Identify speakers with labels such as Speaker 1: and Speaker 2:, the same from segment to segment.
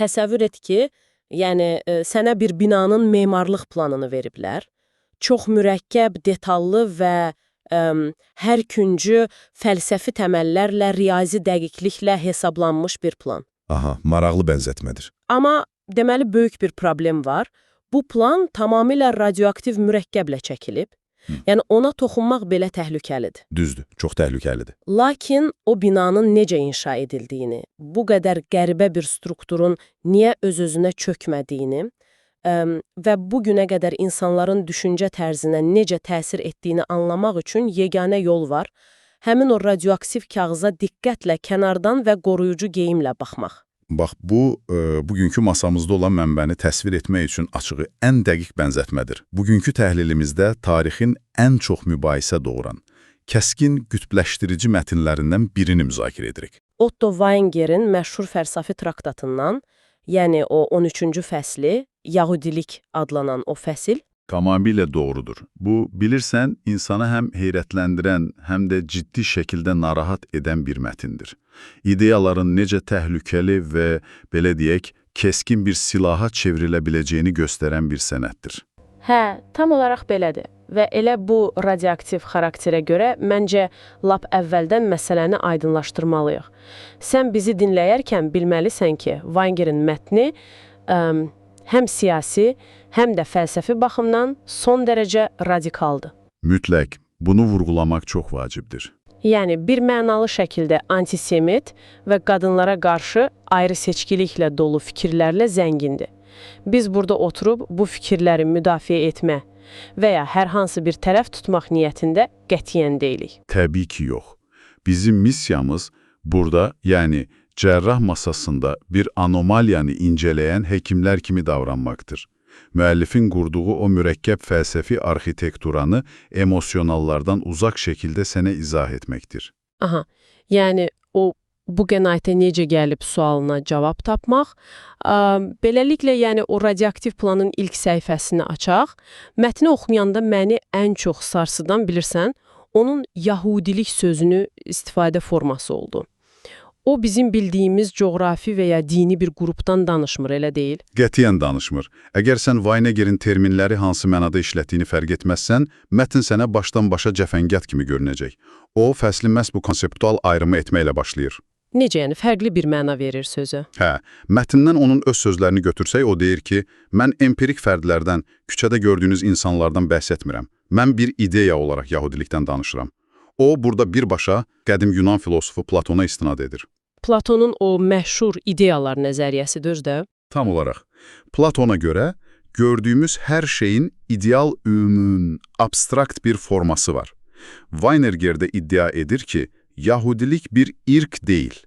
Speaker 1: Təsəvvür et ki, sənə bir binanın memarlıq planını veriblər. Çox mürəkkəb, detallı və hər küncü fəlsəfi təməllərlə, riyazi dəqiqliklə hesablanmış bir plan.
Speaker 2: Aha, maraqlı bənzətmədir.
Speaker 1: Amma deməli böyük bir problem var. Bu plan tamamilə radioaktiv mürəkkəblə çəkilib. Yəni ona toxunmaq belə təhlükəlidir.
Speaker 2: Düzdür, çox təhlükəlidir.
Speaker 1: Lakin o binanın necə inşa edildiyini, bu qədər qəribə bir strukturun niyə öz-özünə çökmədiyini və bu günə qədər insanların düşüncə tərzinə necə təsir etdiyini anlamaq üçün yeganə yol var. Həmin o radioaktiv kağıza diqqətlə kənardan və qoruyucu geyimlə baxmaq.
Speaker 2: Bax, bu, bugünkü masamızda olan mənbəni təsvir etmək üçün açığı ən dəqiq bənzətmədir. Bugünkü təhlilimizdə tarixin ən çox mübahisə doğuran, kəskin qütbləşdirici mətnlərindən birini müzakirə edirik.
Speaker 1: Otto Weinger'in məşhur fəlsafi traktatından, yəni o 13-cü fəsli, Yahudilik adlanan o fəsil,
Speaker 2: Tamamilə doğrudur. Bu, bilirsən, insanı həm heyrətləndirən, həm də ciddi şəkildə narahat edən bir mətindir. İdeyaların necə təhlükəli və, belə deyək, keskin bir silaha çevrilə biləcəyini göstərən bir sənətdir.
Speaker 1: Hə, tam olaraq belədir. Və elə bu radioaktiv xarakterə görə məncə lap əvvəldən məsələni aydınlaşdırmalıyıq. Sən bizi dinləyərkən bilməlisən ki, Weinger'in mətni həm siyasi, həm də fəlsəfi baxımdan son dərəcə radikaldır.
Speaker 2: Mütləq, bunu vurğulamaq çox vacibdir.
Speaker 1: Yəni, bir mənalı şəkildə antisemit və qadınlara qarşı ayrı seçkiliklə dolu fikirlərlə zəngindir. Biz burada oturub bu fikirləri müdafiə etmə və ya hər hansı bir tərəf tutmaq niyyətində qətiyyən deyilik.
Speaker 2: Təbii ki, yox. Bizim missiyamız burada, yəni cərrah masasında bir anomaliyanı incələyən həkimlər kimi davranmaqdır. Müəllifin qurduğu o mürəkkəb fəlsəfi arxitekturanı emosionallardan uzaq şəkildə sənə izah etməkdir.
Speaker 1: Aha, yəni o bu qənaətə necə gəlib sualına cavab tapmaq. Beləliklə, yəni o radioaktiv planın ilk səhifəsini açaq. Mətni oxuyanda məni ən çox sarsıdan bilirsən, onun Yahudilik sözünü istifadə forması oldu. O, bizim bildiyimiz coğrafi və ya dini bir qrupdan danışmır, elə deyil?
Speaker 2: Qətiyyən danışmır. Əgər sən Weinger'in terminləri hansı mənada işlətdiyini fərq etməzsən, mətn sənə başdan başa cəfəngiyat kimi görünəcək. O, fəsli məhz bu konseptual ayrımı etməklə başlayır.
Speaker 1: Necə yəni, fərqli bir məna verir sözü?
Speaker 2: Hə, mətndən onun öz sözlərini götürsək, o deyir ki, mən empirik fərdlərdən, küçədə gördüyünüz insanlardan bəhs etmirəm. Mən bir ideya olaraq Yahudilikdən danışıram. O, burada birbaşa qədim Yunan filosofu Platona istinad edir.
Speaker 1: Platonun o məşhur ideyalar nəzəriyyəsi düzdür?
Speaker 2: Tam olaraq. Platona görə gördüyümüz hər şeyin ideal, ümumi, abstrakt bir forması var. Weiner də iddia edir ki, Yahudilik bir irq deyil,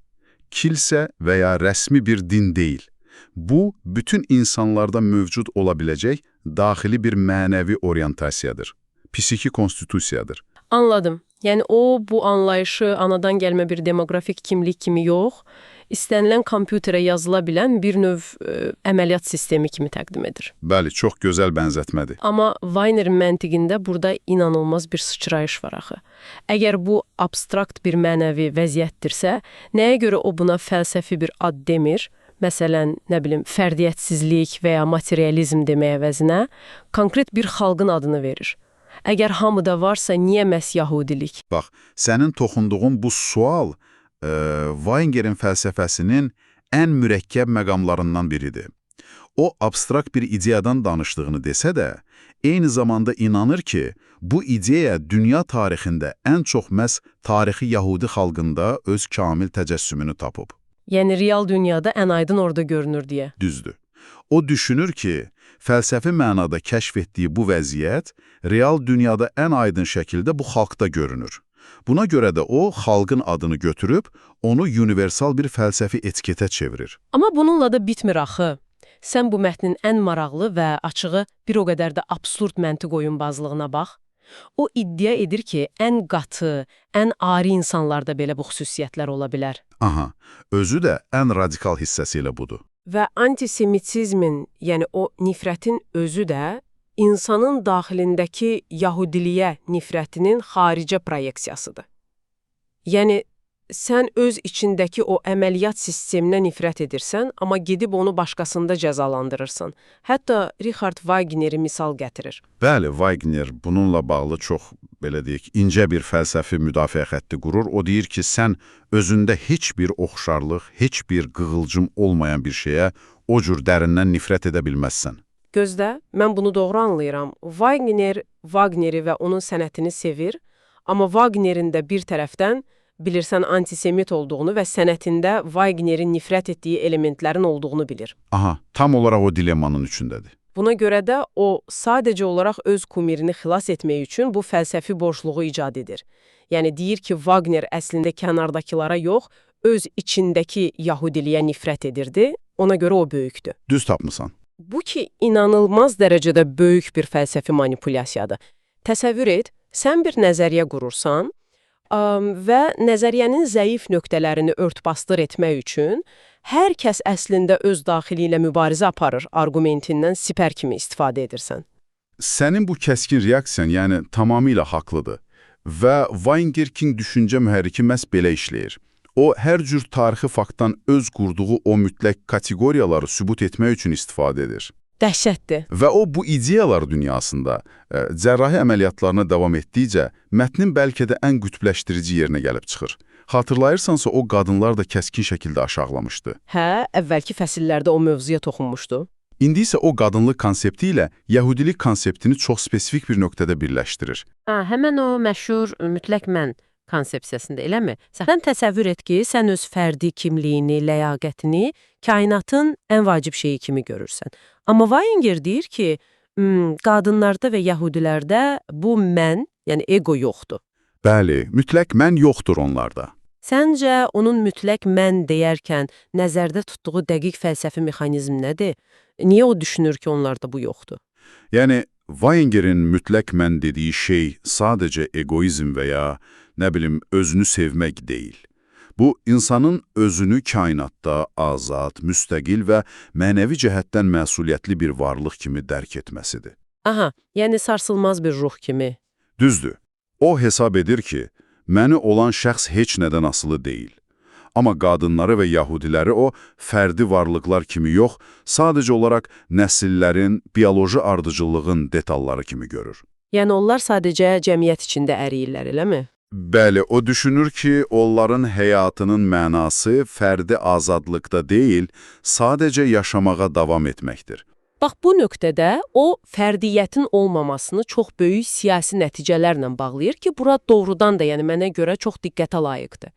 Speaker 2: kilsə və ya rəsmi bir din deyil. Bu, bütün insanlarda mövcud ola biləcək daxili bir mənəvi oryantasiyadır, psixi konstitusiyadır.
Speaker 1: Anladım. Yəni o, bu anlayışı anadan gəlmə bir demoqrafik kimlik kimi yox, istənilən kompüterə yazıla bilən bir növ əməliyyat sistemi kimi təqdim edir.
Speaker 2: Bəli, çox gözəl bənzətmədir.
Speaker 1: Amma Weiner'in məntiqində burada inanılmaz bir sıçrayış var axı. Əgər bu abstrakt bir mənəvi vəziyyətdirsə, nəyə görə o buna fəlsəfi bir ad demir? Məsələn, fərdiyyətsizlik və ya materializm deməyə əvəzinə konkret bir xalqın adını verir. Əgər hamıda varsa, niyə məhz Yahudilik?
Speaker 2: Bax, sənin toxunduğun bu sual Weinger'in fəlsəfəsinin ən mürəkkəb məqamlarından biridir. O, abstrakt bir ideyadan danışdığını desə də, eyni zamanda inanır ki, bu ideya dünya tarixində ən çox məhz tarixi Yahudi xalqında öz kamil təcəssümünü tapıb.
Speaker 1: Yəni, real dünyada ən aydın orada görünür deyə.
Speaker 2: Düzdür. O düşünür ki, fəlsəfi mənada kəşf etdiyi bu vəziyyət real dünyada ən aydın şəkildə bu xalqda görünür. Buna görə də o, xalqın adını götürüb, onu universal bir fəlsəfi etiketə çevirir.
Speaker 1: Amma bununla da bitmir axı. Sən bu mətnin ən maraqlı və açığı bir o qədər də absurd məntiq oyunbazlığına bax. O iddia edir ki, ən qatı, ən ari insanlarda belə bu xüsusiyyətlər ola bilər.
Speaker 2: Aha, özü də ən radikal hissəsi ilə budur.
Speaker 1: Və antisemitizmin, yəni o nifrətin özü də insanın daxilindəki Yahudiliyə nifrətinin xaricə proyeksiyasıdır. Yəni, sən öz içindəki o əməliyyat sisteminə nifrət edirsən, amma gedib onu başqasında cəzalandırırsan. Hətta Richard Wagneri misal gətirir.
Speaker 2: Bəli, Wagner bununla bağlı çox, belə deyək, incə bir fəlsəfi müdafiə xətti qurur. O deyir ki, sən özündə heç bir oxşarlıq, heç bir qığılcım olmayan bir şeyə o cür dərindən nifrət edə bilməzsən.
Speaker 1: Gözdə, mən bunu doğru anlayıram. Wagner Wagneri və onun sənətini sevir, amma Wagnerin də bir tərəfdən bilirsən antisemit olduğunu və sənətində Wagnerin nifrət etdiyi elementlərin olduğunu bilir.
Speaker 2: Aha, tam olaraq o dilemmanın içindədir.
Speaker 1: Buna görə də o sadəcə olaraq öz kumirini xilas etmək üçün bu fəlsəfi borcluğu icad edir. Yəni deyir ki, Wagner əslində kənardakılara yox, öz içindəki Yahudiliyə nifrət edirdi, ona görə o böyükdür.
Speaker 2: Düz tapmısan.
Speaker 1: Bu ki, inanılmaz dərəcədə böyük bir fəlsəfi manipulyasiyadır. Təsəvvür et, sən bir nəzəriyyə qurursan və nəzəriyyənin zəif nöqtələrini ört-basdır etmək üçün hər kəs əslində öz daxili ilə mübarizə aparır argumentindən sipər kimi istifadə edirsən.
Speaker 2: Sənin bu kəskin reaksiyan, yəni tamamilə haqlıdır və Weingerkin düşüncə mühərriki məhz belə işləyir. O, hər cür tarixi faktdan öz qurduğu o mütləq kateqoriyaları sübut etmək üçün istifadə edir.
Speaker 1: Dəhşətdir.
Speaker 2: Və o, bu ideyalar dünyasında cərrahi əməliyyatlarına davam etdikcə mətnin bəlkə də ən qütbləşdirici yerinə gəlib çıxır. Hatırlayırsansa, o qadınlar da kəskin şəkildə aşağılamışdı.
Speaker 1: Hə, əvvəlki fəsillərdə o mövzuya toxunmuşdu.
Speaker 2: İndi isə o qadınlıq konsepti ilə Yəhudilik konseptini çox spesifik bir nöqtədə birləşdirir.
Speaker 3: Həmən o məşhur mütləq mən konsepsiyasında, eləmi? Sən təsəvvür et ki, sən öz fərdi kimliyini, ləyaqətini kainatın ən vacib şeyi kimi görürsən. Amma Wenger deyir ki, qadınlarda və yəhudilərdə bu mən, yəni ego yoxdur.
Speaker 2: Bəli, mütləq mən yoxdur onlarda.
Speaker 3: Səncə onun mütləq mən deyərkən nəzərdə tutduğu dəqiq fəlsəfi mexanizm nədir? Niyə o düşünür ki, onlarda bu yoxdur?
Speaker 2: Yəni, Weingerin mütləq mən dediyi şey sadəcə egoizm və ya, nə bilim, özünü sevmək deyil. Bu, insanın özünü kainatda azad, müstəqil və mənəvi cəhətdən məsuliyyətli bir varlıq kimi dərk etməsidir.
Speaker 3: Aha, yəni sarsılmaz bir ruh kimi.
Speaker 2: Düzdür. O hesab edir ki, məni olan şəxs heç nədən asılı deyil. Amma qadınları və yahudiləri o, fərdi varlıqlar kimi yox, sadəcə olaraq nəsillərin, bioloji ardıcıllığın detalları kimi görür.
Speaker 1: Yəni onlar sadəcə cəmiyyət içində əriyirlər, eləmi?
Speaker 2: Bəli, o düşünür ki, onların həyatının mənası fərdi azadlıqda deyil, sadəcə yaşamağa davam etməkdir.
Speaker 1: Bax, bu nöqtədə o, fərdiyyətin olmamasını çox böyük siyasi nəticələrlə bağlayır ki, bura doğrudan da, yəni mənə görə çox diqqətə layiqdir.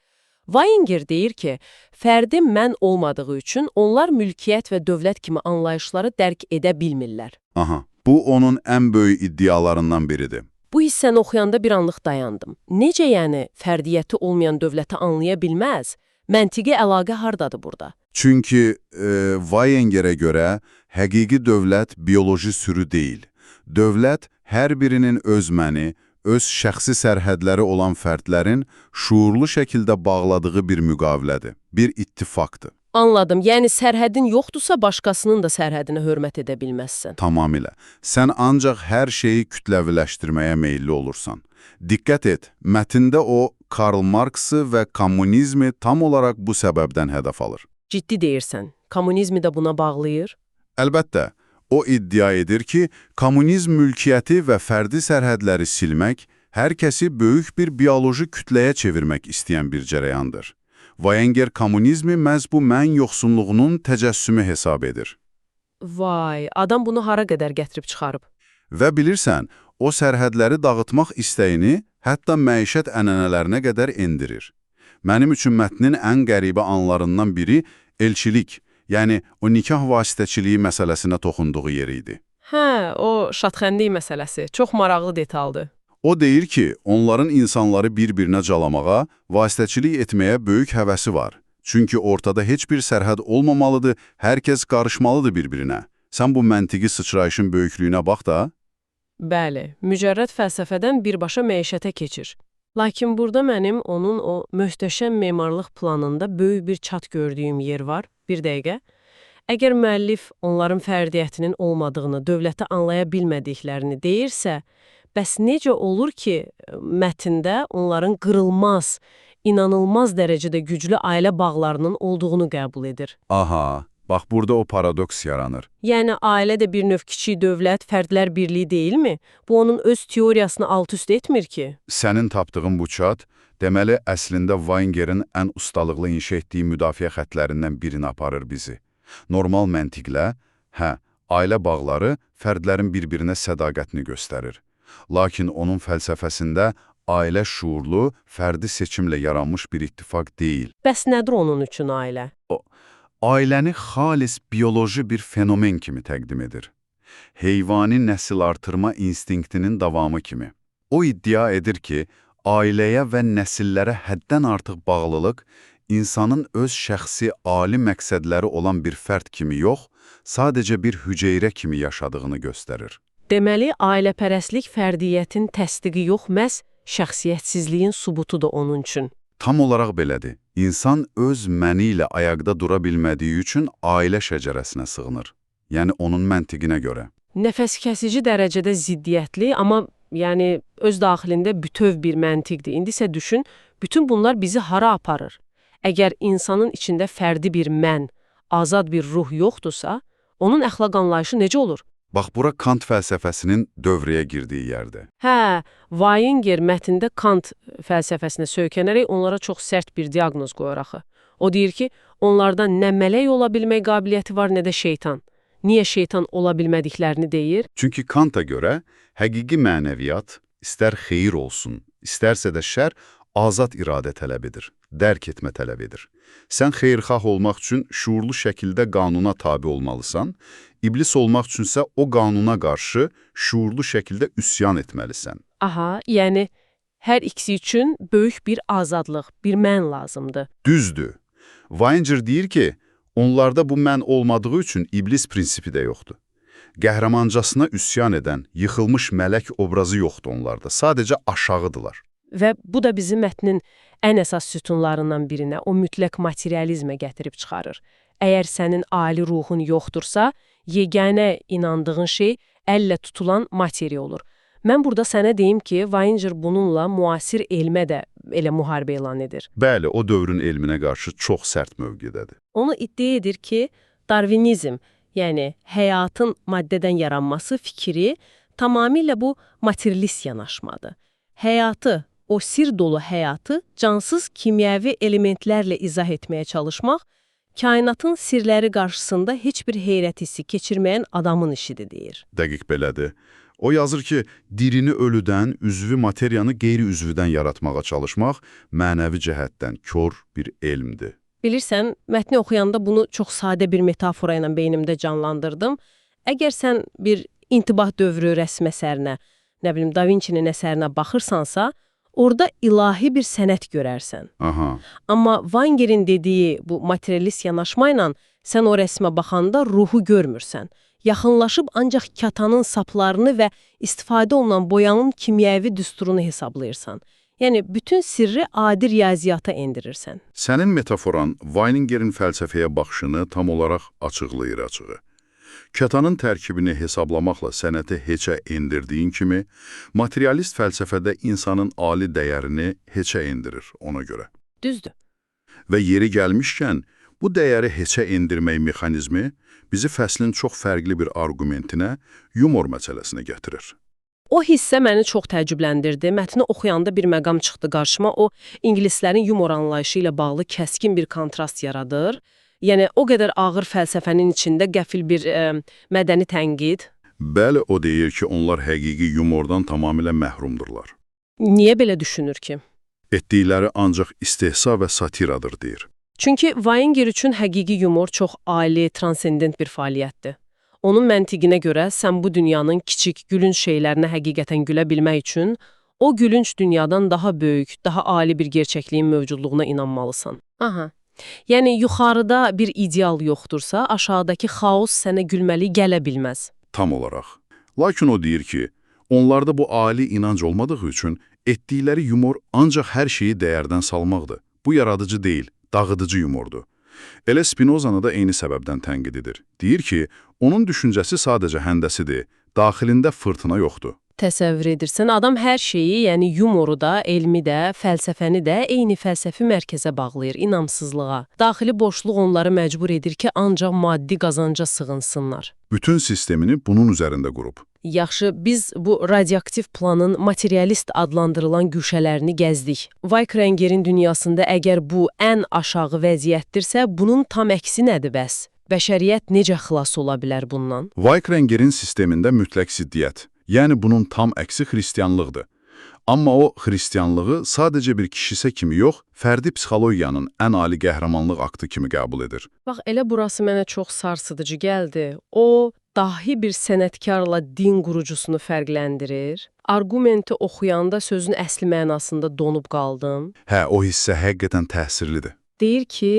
Speaker 1: Wenger deyir ki, fərdi mən olmadığı üçün onlar mülkiyyət və dövlət kimi anlayışları dərk edə bilmirlər.
Speaker 2: Aha, bu onun ən böyük iddialarından biridir.
Speaker 1: Bu hissəni oxuyanda bir anlıq dayandım. Necə yəni fərdiyyəti olmayan dövləti anlaya bilməz? Məntiqi əlaqə hardadır burada?
Speaker 2: Çünki Wengerə görə həqiqi dövlət bioloji sürü deyil. Dövlət hər birinin öz məni, öz şəxsi sərhədləri olan fərdlərin şuurlu şəkildə bağladığı bir müqavilədir, bir ittifaqdır.
Speaker 1: Anladım. Yəni sərhədin yoxdursa başqasının da sərhədinə hörmət edə bilməzsən.
Speaker 2: Tamamilə. Sən ancaq hər şeyi kütləviləşdirməyə meyilli olursan. Diqqət et, mətndə o Karl Marxı və kommunizmi tam olaraq bu səbəbdən hədəf alır.
Speaker 1: Ciddi deyirsən. Kommunizmi də buna bağlayır?
Speaker 2: Əlbəttə. O iddia edir ki, kommunizm mülkiyyəti və fərdi sərhədləri silmək, hər kəsi böyük bir bioloji kütləyə çevirmək istəyən bir cərəyandır. Wenger kommunizmi məhz bu mən yoxsunluğunun təcəssümü hesab edir.
Speaker 1: Vay, adam bunu hara qədər gətirib çıxarıb?
Speaker 2: Və bilirsən, o sərhədləri dağıtmaq istəyini hətta məişət ənənələrinə qədər endirir. Mənim üçün mətnin ən qəribə anlarından biri elçilik, yəni o nikah vasitəçiliyi məsələsinə toxunduğu yer idi.
Speaker 1: Hə, o şadxəndik məsələsi. Çox maraqlı detaldır.
Speaker 2: O deyir ki, onların insanları bir-birinə calamağa, vasitəçilik etməyə böyük həvəsi var. Çünki ortada heç bir sərhəd olmamalıdır, hər kəs qarışmalıdır bir-birinə. Sən bu məntiqi sıçrayışın böyüklüyünə bax da.
Speaker 1: Bəli, mücərrəd fəlsəfədən birbaşa məişətə keçir. Lakin burada mənim onun o möhtəşəm memarlıq planında böyük bir çat gördüyüm yer var. Bir dəqiqə. Əgər müəllif onların fərdiyyətinin olmadığını, dövləti anlaya bilmədiklərini deyirsə, bəs necə olur ki, mətndə onların qırılmaz,
Speaker 3: inanılmaz dərəcədə güclü ailə bağlarının olduğunu qəbul edir.
Speaker 2: Aha, bax burada o paradoks yaranır.
Speaker 3: Yəni ailə də bir növ kiçik dövlət, fərdlər birliyi deyilmi? Bu onun öz teoriyasını alt-üst etmir ki.
Speaker 2: Sənin tapdığın bu çat, deməli əslində Weinger'in ən ustalıqlı inşa etdiyi müdafiə xətlərindən birini aparır bizi. Normal məntiqlə, ailə bağları fərdlərin bir-birinə sədaqətini göstərir. Lakin onun fəlsəfəsində ailə şuurlu, fərdi seçimlə yaranmış bir ittifaq deyil.
Speaker 3: Bəs nədir onun üçün ailə?
Speaker 2: Ailəni xalis bioloji bir fenomen kimi təqdim edir. Heyvani nəsil artırma instinktinin davamı kimi. O iddia edir ki, ailəyə və nəsillərə həddən artıq bağlılıq insanın öz şəxsi ali məqsədləri olan bir fərd kimi yox, sadəcə bir hüceyrə kimi yaşadığını göstərir.
Speaker 3: Deməli, ailəpərəstlik fərdiyyətin təsdiqi yox, məhz şəxsiyyətsizliyin sübutudur onun üçün.
Speaker 2: Tam olaraq belədir. İnsan öz məni ilə ayaqda dura bilmədiyi üçün ailə şəcərəsinə sığınır. Yəni onun məntiqinə görə.
Speaker 3: Nəfəs kəsici dərəcədə ziddiyyətli, amma yəni öz daxilində bütöv bir məntiqdir. İndi isə düşün, bütün bunlar bizi hara aparır? Əgər insanın içində fərdi bir mən, azad bir ruh yoxdursa, onun əxlaq anlayışı necə olur?
Speaker 2: Bax, bura Kant fəlsəfəsinin dövrəyə girdiyi yerdir.
Speaker 3: Weinger mətndə Kant fəlsəfəsinə söykənərək onlara çox sərt bir diaqnoz qoyur axı. O deyir ki, onlarda nə mələk ola bilmək qabiliyyəti var, nə də şeytan. Niyə şeytan ola bilmədiklərini deyir?
Speaker 2: Çünki Kanta görə həqiqi mənəviyyat, istər xeyir olsun, istərsə də şər, azad iradə tələb edir, dərk etmə tələb edir. Sən xeyirxah olmaq üçün şuurlu şəkildə qanuna tabi olmalısan, iblis olmaq üçünsə o qanuna qarşı şuurlu şəkildə üsyan etməlisən.
Speaker 3: Aha, yəni hər ikisi üçün böyük bir azadlıq, bir mən lazımdır.
Speaker 2: Düzdür. Weinger deyir ki, onlarda bu mən olmadığı üçün iblis prinsipi də yoxdur. Qəhrəmancasına üsyan edən, yıxılmış mələk obrazı yoxdur onlarda, sadəcə aşağıdırlar.
Speaker 3: Və bu da bizim mətnin ən əsas sütunlarından birinə, o mütləq materializmə gətirib çıxarır. Əgər sənin ali ruhun yoxdursa, yeganə inandığın şey əllə tutulan materiya olur. Mən burada sənə deyim ki, Weinger bununla müasir elmə də elə müharibə elan edir.
Speaker 2: Bəli, o dövrün elminə qarşı çox sərt mövqedədir.
Speaker 3: Onu iddia edir ki, Darwinizm, yəni həyatın maddədən yaranması fikri tamamilə bu materialist yanaşmadır. Həyatı, o sir dolu həyatı cansız kimyəvi elementlərlə izah etməyə çalışmaq, kainatın sirləri qarşısında heç bir heyrət hissi keçirməyən adamın işidir, deyir.
Speaker 2: Dəqiq belədir. O yazır ki, dirini ölüdən, üzvü materiyanı qeyri-üzvüdən yaratmağa çalışmaq mənəvi cəhətdən kör bir elmdir.
Speaker 3: Bilirsən, mətni oxuyanda bunu çox sadə bir metafora ilə beynimdə canlandırdım. Əgər sən bir intibah dövrü rəsm əsərinə, nə bilim, Da Vinci'nin əsərinə baxırsansa, orada ilahi bir sənət görərsən.
Speaker 2: Aha.
Speaker 3: Amma Weinger'in dediyi bu materialist yanaşmayla sən o rəsmə baxanda ruhu görmürsən. Yaxınlaşıb ancaq katanın saplarını və istifadə olunan boyanın kimyəvi düsturunu hesablayırsan. Yəni, bütün sirri adi riyaziyyata endirirsən.
Speaker 2: Sənin metaforan Weinger'in fəlsəfəyə baxışını tam olaraq açıqlayır açığı. Katanın tərkibini hesablamaqla sənəti heçə endirdiyin kimi, materialist fəlsəfədə insanın ali dəyərini heçə endirir ona görə.
Speaker 3: Düzdür.
Speaker 2: Və yeri gəlmişkən, bu dəyəri heçə endirmək mexanizmi bizi fəslin çox fərqli bir argumentinə, yumor məsələsinə gətirir.
Speaker 3: O hissə məni çox təəccübləndirdi. Mətni oxuyanda bir məqam çıxdı qarşıma. O, ingilislərin yumor anlayışı ilə bağlı kəskin bir kontrast yaradır. Yəni, o qədər ağır fəlsəfənin içində qəfil bir mədəni tənqid.
Speaker 2: Bəli, o deyir ki, onlar həqiqi yumordan tamamilə məhrumdurlar.
Speaker 3: Niyə belə düşünür ki?
Speaker 2: Etdikləri ancaq istehza və satiradır, deyir.
Speaker 3: Çünki Weinger üçün həqiqi yumor çox ali, transcendent bir fəaliyyətdir. Onun məntiqinə görə sən bu dünyanın kiçik, gülünc şeylərinə həqiqətən gülə bilmək üçün o gülünc dünyadan daha böyük, daha ali bir gerçəkliyin mövcudluğuna inanmalısan. Aha. Yəni, yuxarıda bir ideal yoxdursa, aşağıdakı xaos sənə gülməli gələ bilməz.
Speaker 2: Tam olaraq. Lakin o deyir ki, onlarda bu ali inanc olmadığı üçün etdikləri yumor ancaq hər şeyi dəyərdən salmaqdır. Bu yaradıcı deyil, dağıdıcı yumordur. Elə Spinozanı da eyni səbəbdən tənqid edir. Deyir ki, onun düşüncəsi sadəcə həndəsidir, daxilində fırtına yoxdur.
Speaker 1: təsəvvür edirsən, adam hər şeyi, yəni yumoru da, elmi də, fəlsəfəni də eyni fəlsəfi mərkəzə bağlayır, inamsızlığa. Daxili boşluq onları məcbur edir ki, ancaq maddi qazanca sığınsınlar.
Speaker 2: Bütün sistemini bunun üzərində qurub.
Speaker 1: Yaxşı, biz bu radioaktiv planın materialist adlandırılan güşələrini gəzdik. Weikranger'in dünyasında əgər bu ən aşağı vəziyyətdirsə, bunun tam əksi nədir bəs? Bəşəriyyət necə xilas ola bilər bundan?
Speaker 2: Weikranger'in sistemində mütləq ziddiyyət, yəni bunun tam əksi xristianlıqdır. Amma o, xristianlığı sadəcə bir kişisə kimi yox, fərdi psixologiyanın ən ali qəhrəmanlıq aktı kimi qəbul edir.
Speaker 1: Bax, elə burası mənə çox sarsıdıcı gəldi. O, dahi bir sənətkarla din qurucusunu fərqləndirir. Argumenti oxuyanda sözün əsli mənasında donub qaldım.
Speaker 2: Hə, o hissə həqiqətən təsirlidir.
Speaker 1: Deyir ki,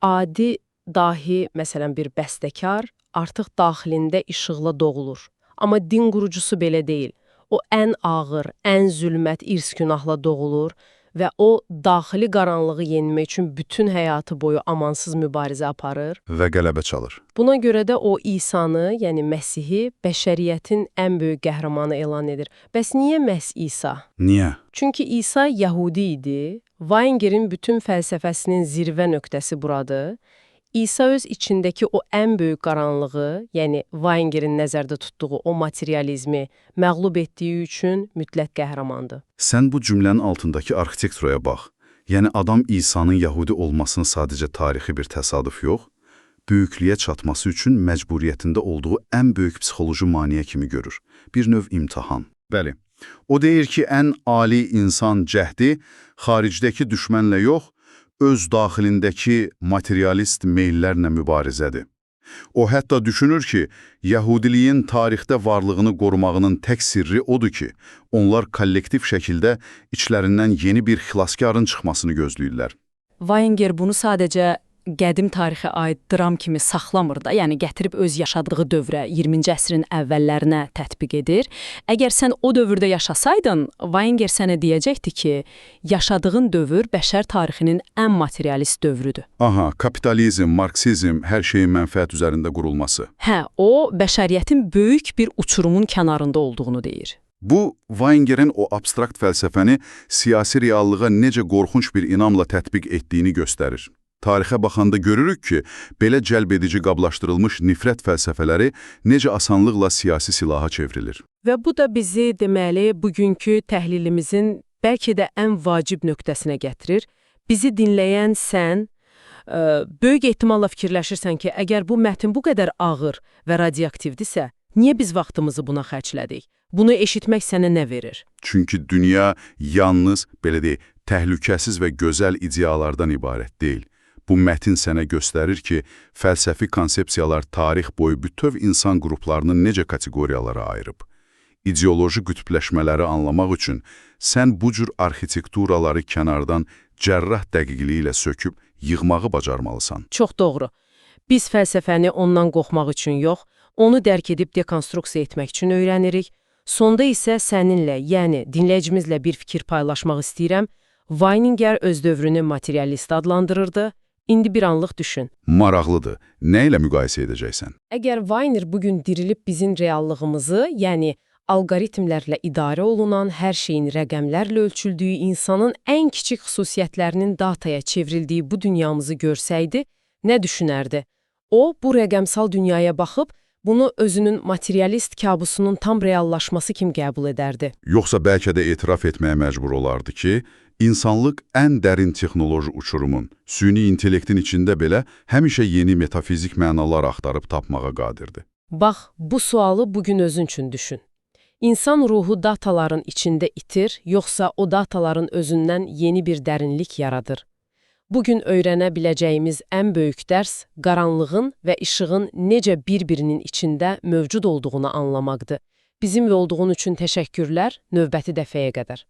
Speaker 1: adi dahi, məsələn, bir bəstəkar artıq daxilində işıqla doğulur. Amma din qurucusu belə deyil. O ən ağır, ən zülmət irs günahla doğulur və o, daxili qaranlığı yenmək üçün bütün həyatı boyu amansız mübarizə aparır.
Speaker 2: Və qələbə çalır.
Speaker 1: Buna görə də o, İsanı, yəni Məsihi, bəşəriyyətin ən böyük qəhrəmanı elan edir. Bəs niyə məhz İsa?
Speaker 2: Niyə?
Speaker 1: Çünki İsa Yahudi idi. Weinger'in bütün fəlsəfəsinin zirvə nöqtəsi buradır. İsa öz içindəki o ən böyük qaranlığı, yəni Weingeri-in nəzərdə tutduğu o materializmi məğlub etdiyi üçün mütləq qəhrəmandır.
Speaker 2: Sən bu cümlənin altındakı arxitekturaya bax. Yəni adam İsa'nın Yahudi olmasını sadəcə tarixi bir təsadüf yox, böyüklüyə çatması üçün məcburiyyətində olduğu ən böyük psixoloji maneə kimi görür. Bir növ imtahan. Bəli. O deyir ki, ən ali insan cəhdi xaricdəki düşmənlə yox, öz daxilindəki materialist meyllərlə mübarizədir. O hətta düşünür ki, Yahudiliyin tarixdə varlığını qorumağının tək sirri odur ki, onlar kollektiv şəkildə içlərindən yeni bir xilaskarın çıxmasını gözləyirlər.
Speaker 4: Weinger bunu sadəcə qədim tarixə aid dram kimi saxlamır da, yəni gətirib öz yaşadığı dövrə, 20-ci əsrin əvvəllərinə tətbiq edir. Əgər sən o dövrdə yaşasaydın, Weinger sənə deyəcəkdi ki, yaşadığın dövr bəşər tarixinin ən materialist dövrüdür.
Speaker 2: Aha, kapitalizm, marksizm, hər şeyin mənfəət üzərində qurulması.
Speaker 4: Hə, o, bəşəriyyətin böyük bir uçurumun kənarında olduğunu deyir.
Speaker 2: Bu, Weingerin o abstrakt fəlsəfəni siyasi reallığa necə qorxunç bir inamla tətbiq etdiyini göstərir. Tarixə baxanda görürük ki, belə cəlbedici qablaşdırılmış nifrət fəlsəfələri necə asanlıqla siyasi silaha çevrilir.
Speaker 1: Və bu da bizi, deməli, bugünkü təhlilimizin bəlkə də ən vacib nöqtəsinə gətirir. Bizi dinləyən sən, böyük ehtimalla fikirləşirsən ki, əgər bu mətn bu qədər ağır və radioaktivdirsə, niyə biz vaxtımızı buna xərclədik? Bunu eşitmək sənə nə verir?
Speaker 2: Çünki dünya yalnız, belə deyək, təhlükəsiz və gözəl ideyalardan ibarət deyil. Bu mətin sənə göstərir ki, fəlsəfi konsepsiyalar tarix boyu bütöv insan qruplarını necə kateqoriyalara ayırıb. İdeoloji qütbləşmələri anlamaq üçün sən bu cür arxitekturaları kənardan cərrah dəqiqliyi ilə söküb yığmağı bacarmalısan.
Speaker 1: Çox doğru. Biz fəlsəfəni ondan qorxmaq üçün yox, onu dərk edib dekonstruksiya etmək üçün öyrənirik. Sonda isə səninlə, yəni dinləyicimizlə bir fikir paylaşmaq istəyirəm. Weininger öz dövrünü materialist adlandırırdı. İndi bir anlıq düşün.
Speaker 2: Maraqlıdır. Nə ilə müqayisə edəcəksən?
Speaker 1: Əgər Weiner bugün dirilib bizim reallığımızı, yəni alqoritmlərlə idarə olunan, hər şeyin rəqəmlərlə ölçüldüyü, insanın ən kiçik xüsusiyyətlərinin dataya çevrildiyi bu dünyamızı görsəydi, nə düşünərdi? O, bu rəqəmsal dünyaya baxıb, bunu özünün materialist kabusunun tam reallaşması kimi qəbul edərdi.
Speaker 2: Yoxsa bəlkə də etiraf etməyə məcbur olardı ki, İnsanlıq ən dərin texnoloji uçurumun, süni intellektin içində belə həmişə yeni metafizik mənalar axtarıb tapmağa qadirdir.
Speaker 1: Bax, bu sualı bugün özün üçün düşün. İnsan ruhu dataların içində itir, yoxsa o dataların özündən yeni bir dərinlik yaradır? Bugün öyrənə biləcəyimiz ən böyük dərs, qaranlığın və işığın necə bir-birinin içində mövcud olduğunu anlamaqdır. Bizimlə olduğun üçün təşəkkürlər, növbəti dəfəyə qədər.